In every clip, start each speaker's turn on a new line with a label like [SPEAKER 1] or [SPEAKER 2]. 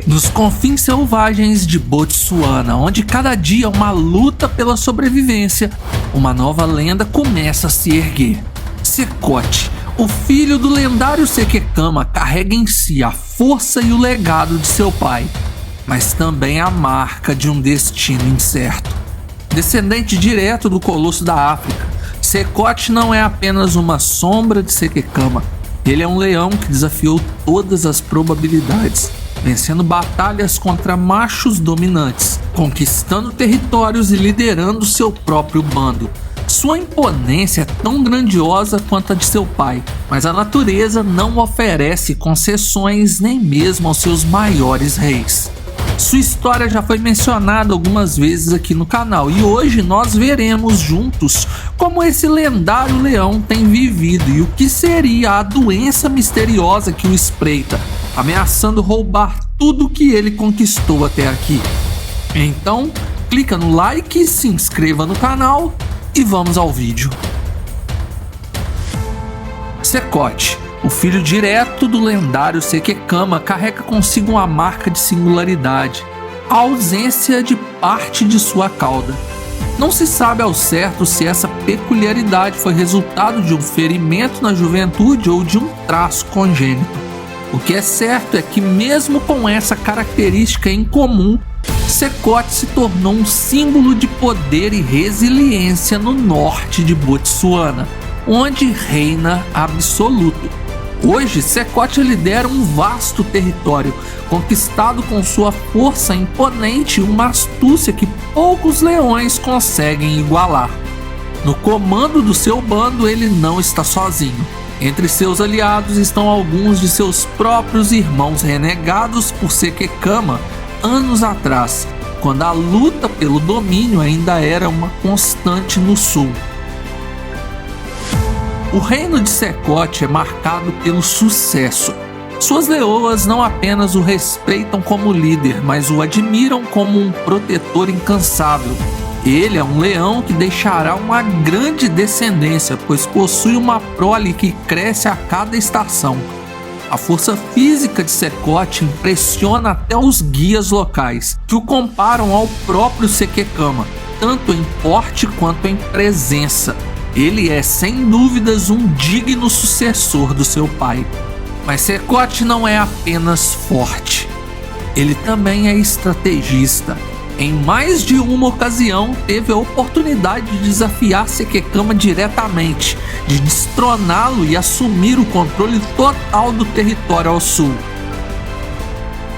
[SPEAKER 1] Nos confins selvagens de Botsuana, onde cada dia é uma luta pela sobrevivência, uma nova lenda começa a se erguer. Sekote, o filho do lendário Sekekama, carrega em si a força e o legado de seu pai, mas também a marca de um destino incerto. Descendente direto do Colosso da África, Sekote não é apenas uma sombra de Sekekama. Ele é um leão que desafiou todas as probabilidades, vencendo batalhas contra machos dominantes, conquistando territórios e liderando seu próprio bando. Sua imponência é tão grandiosa quanto a de seu pai, mas a natureza não oferece concessões nem mesmo aos seus maiores reis. Sua história já foi mencionada algumas vezes aqui no canal e hoje nós veremos juntos como esse lendário leão tem vivido e o que seria a doença misteriosa que o espreita, ameaçando roubar tudo que ele conquistou até aqui. Então, clica no like, se inscreva no canal e vamos ao vídeo. Sekote, o filho direto do lendário Sekekama, carrega consigo uma marca de singularidade: a ausência de parte de sua cauda. Não se sabe ao certo se essa peculiaridade foi resultado de um ferimento na juventude ou de um traço congênito. O que é certo é que, mesmo com essa característica em comum, Sekote se tornou um símbolo de poder e resiliência no norte de Botsuana, onde reina absoluto. Hoje, Sekote lidera um vasto território, conquistado com sua força imponente e uma astúcia que poucos leões conseguem igualar. No comando do seu bando, ele não está sozinho. Entre seus aliados estão alguns de seus próprios irmãos renegados por Sekekama anos atrás, quando a luta pelo domínio ainda era uma constante no sul. O reino de Sekote é marcado pelo sucesso. Suas leoas não apenas o respeitam como líder, mas o admiram como um protetor incansável. Ele é um leão que deixará uma grande descendência, pois possui uma prole que cresce a cada estação. A força física de Sekote impressiona até os guias locais, que o comparam ao próprio Sekekama, tanto em porte quanto em presença. Ele é, sem dúvidas, um digno sucessor do seu pai. Mas Sekote não é apenas forte, ele também é estrategista. Em mais de uma ocasião, teve a oportunidade de desafiar Sekekama diretamente, de destroná-lo e assumir o controle total do território ao sul.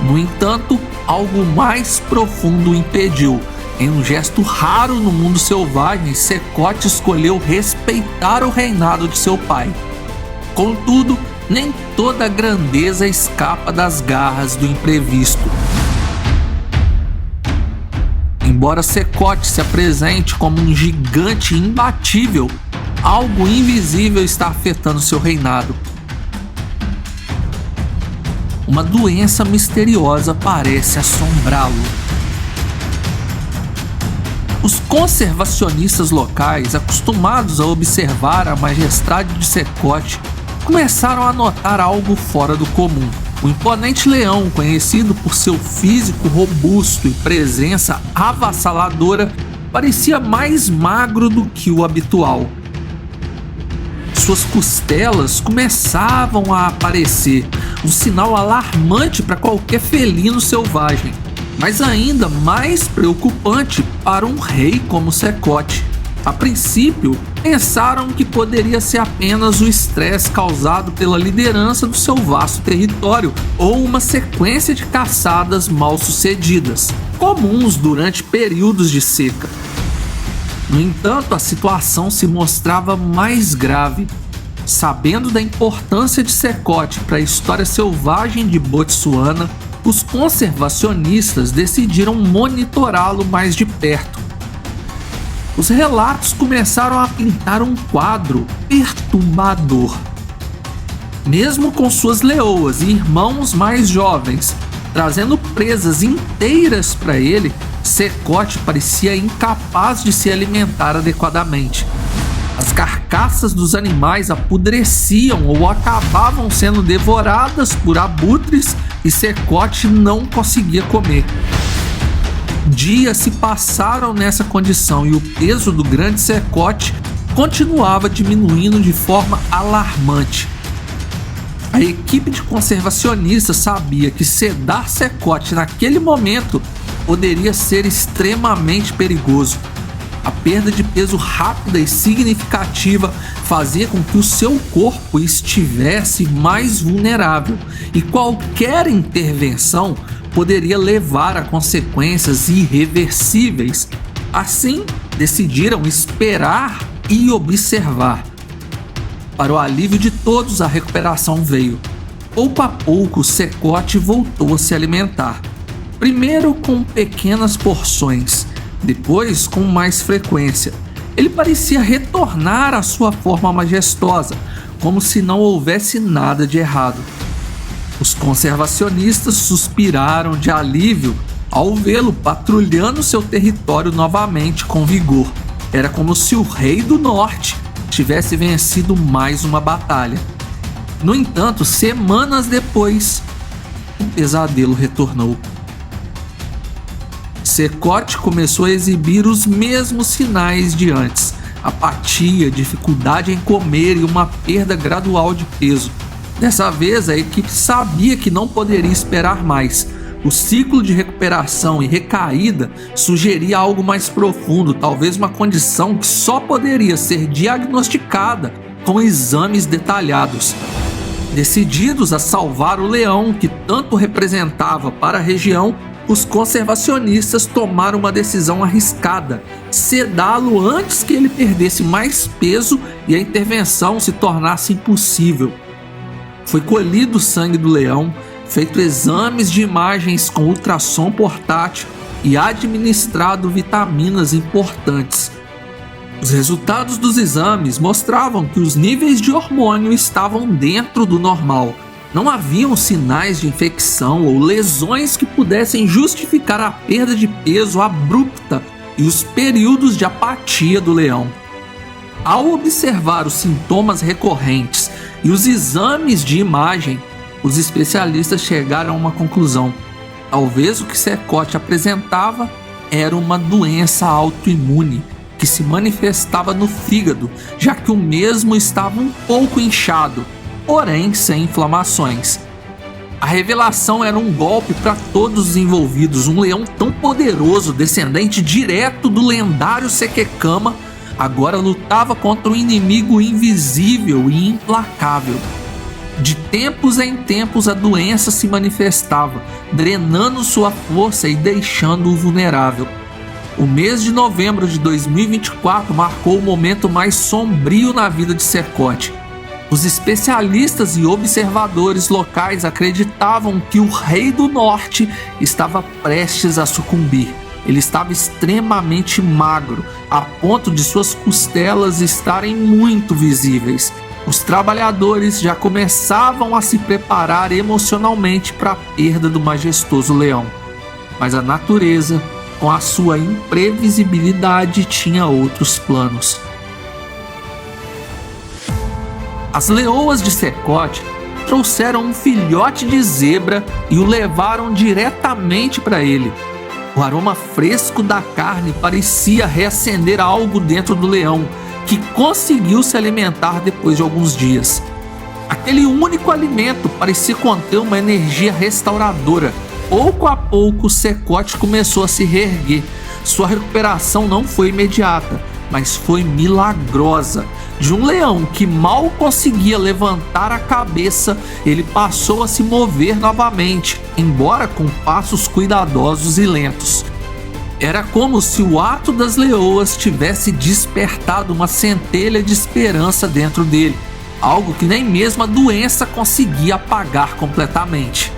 [SPEAKER 1] No entanto, algo mais profundo o impediu. Em um gesto raro no mundo selvagem, Sekote escolheu respeitar o reinado de seu pai. Contudo, nem toda grandeza escapa das garras do imprevisto. Embora Sekote se apresente como um gigante imbatível, algo invisível está afetando seu reinado. Uma doença misteriosa parece assombrá-lo. Os conservacionistas locais, acostumados a observar a majestade de Sekote, começaram a notar algo fora do comum. O imponente leão, conhecido por seu físico robusto e presença avassaladora, parecia mais magro do que o habitual. Suas costelas começavam a aparecer, um sinal alarmante para qualquer felino selvagem, mas ainda mais preocupante para um rei como Sekote. A princípio, pensaram que poderia ser apenas o estresse causado pela liderança do seu vasto território ou uma sequência de caçadas mal sucedidas, comuns durante períodos de seca. No entanto, a situação se mostrava mais grave. Sabendo da importância de Sekote para a história selvagem de Botsuana, os conservacionistas decidiram monitorá-lo mais de perto. Os relatos começaram a pintar um quadro perturbador. Mesmo com suas leoas e irmãos mais jovens trazendo presas inteiras para ele, Sekote parecia incapaz de se alimentar adequadamente. As carcaças dos animais apodreciam ou acabavam sendo devoradas por abutres e Secote não conseguia comer. Dias se passaram nessa condição e o peso do grande Secote continuava diminuindo de forma alarmante. A equipe de conservacionistas sabia que sedar Secote naquele momento poderia ser extremamente perigoso. A perda de peso rápida e significativa fazia com que o seu corpo estivesse mais vulnerável e qualquer intervenção poderia levar a consequências irreversíveis. Assim, decidiram esperar e observar. Para o alívio de todos, a recuperação veio. Pouco a pouco, Secote voltou a se alimentar. Primeiro com pequenas porções, depois com mais frequência. Ele parecia retornar à sua forma majestosa, como se não houvesse nada de errado. Os conservacionistas suspiraram de alívio ao vê-lo patrulhando seu território novamente com vigor. Era como se o Rei do Norte tivesse vencido mais uma batalha. No entanto, semanas depois, o pesadelo retornou. Secote começou a exibir os mesmos sinais de antes: apatia, dificuldade em comer e uma perda gradual de peso. Dessa vez, a equipe sabia que não poderia esperar mais. O ciclo de recuperação e recaída sugeria algo mais profundo, talvez uma condição que só poderia ser diagnosticada com exames detalhados. Decididos a salvar o leão que tanto representava para a região, os conservacionistas tomaram uma decisão arriscada: sedá-lo antes que ele perdesse mais peso e a intervenção se tornasse impossível. Foi colhido o sangue do leão, feito exames de imagens com ultrassom portátil e administrado vitaminas importantes. Os resultados dos exames mostravam que os níveis de hormônio estavam dentro do normal. Não haviam sinais de infecção ou lesões que pudessem justificar a perda de peso abrupta e os períodos de apatia do leão. Ao observar os sintomas recorrentes e os exames de imagem, os especialistas chegaram a uma conclusão: talvez o que Secote apresentava era uma doença autoimune que se manifestava no fígado, já que o mesmo estava um pouco inchado, porém sem inflamações. A revelação era um golpe para todos os envolvidos. Um leão tão poderoso, descendente direto do lendário Sekekama, agora lutava contra um inimigo invisível e implacável. De tempos em tempos a doença se manifestava, drenando sua força e deixando-o vulnerável. O mês de novembro de 2024 marcou o momento mais sombrio na vida de Secote. Os especialistas e observadores locais acreditavam que o Rei do Norte estava prestes a sucumbir. Ele estava extremamente magro, a ponto de suas costelas estarem muito visíveis. Os trabalhadores já começavam a se preparar emocionalmente para a perda do majestoso leão. Mas a natureza, com a sua imprevisibilidade, tinha outros planos. As leoas de Secote trouxeram um filhote de zebra e o levaram diretamente para ele. O aroma fresco da carne parecia reacender algo dentro do leão, que conseguiu se alimentar depois de alguns dias. Aquele único alimento parecia conter uma energia restauradora. Pouco a pouco, Secote começou a se reerguer. Sua recuperação não foi imediata, mas foi milagrosa. De um leão que mal conseguia levantar a cabeça, ele passou a se mover novamente, embora com passos cuidadosos e lentos. Era como se o ato das leoas tivesse despertado uma centelha de esperança dentro dele, algo que nem mesmo a doença conseguia apagar completamente.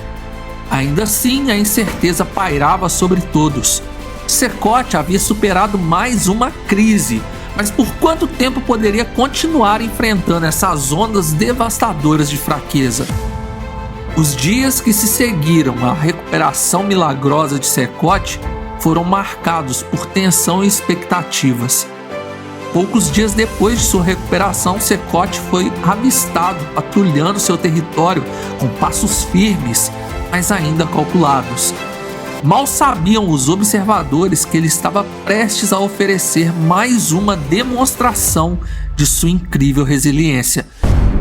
[SPEAKER 1] Ainda assim, a incerteza pairava sobre todos. Secote havia superado mais uma crise, mas por quanto tempo poderia continuar enfrentando essas ondas devastadoras de fraqueza? Os dias que se seguiram à recuperação milagrosa de Secote foram marcados por tensão e expectativas. Poucos dias depois de sua recuperação, Secote foi avistado patrulhando seu território com passos firmes, mas ainda calculados. Mal sabiam os observadores que ele estava prestes a oferecer mais uma demonstração de sua incrível resiliência.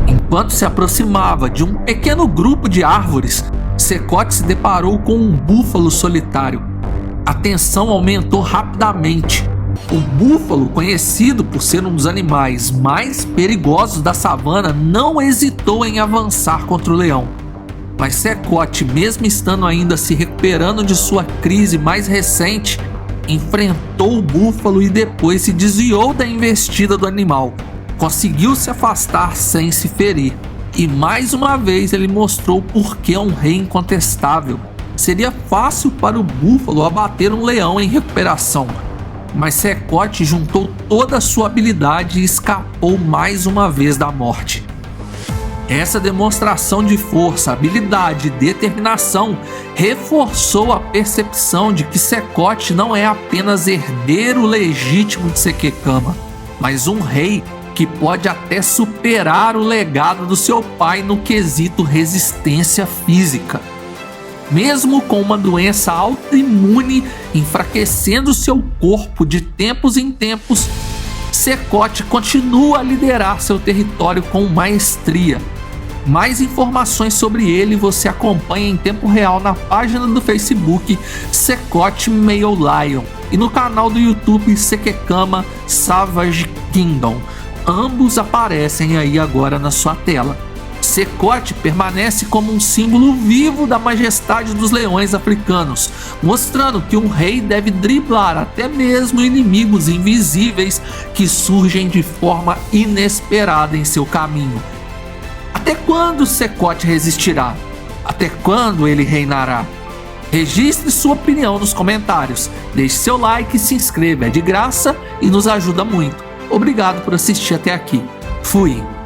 [SPEAKER 1] Enquanto se aproximava de um pequeno grupo de árvores, Secote se deparou com um búfalo solitário. A tensão aumentou rapidamente. O búfalo, conhecido por ser um dos animais mais perigosos da savana, não hesitou em avançar contra o leão. Mas Secote, mesmo estando ainda se recuperando de sua crise mais recente, enfrentou o búfalo e depois se desviou da investida do animal. Conseguiu se afastar sem se ferir. E mais uma vez ele mostrou por que é um rei incontestável. Seria fácil para o búfalo abater um leão em recuperação, mas Secote juntou toda a sua habilidade e escapou mais uma vez da morte. Essa demonstração de força, habilidade e determinação reforçou a percepção de que Secote não é apenas herdeiro legítimo de Sekekama, mas um rei que pode até superar o legado do seu pai no quesito resistência física. Mesmo com uma doença autoimune enfraquecendo seu corpo de tempos em tempos, Secote continua a liderar seu território com maestria. Mais informações sobre ele você acompanha em tempo real na página do Facebook Secote Male Lion e no canal do YouTube Sekekama Savage Kingdom. Ambos aparecem aí agora na sua tela. Secote permanece como um símbolo vivo da majestade dos leões africanos, mostrando que um rei deve driblar até mesmo inimigos invisíveis que surgem de forma inesperada em seu caminho. Até quando Secote resistirá? Até quando ele reinará? Registre sua opinião nos comentários, deixe seu like e se inscreva, é de graça e nos ajuda muito. Obrigado por assistir até aqui. Fui!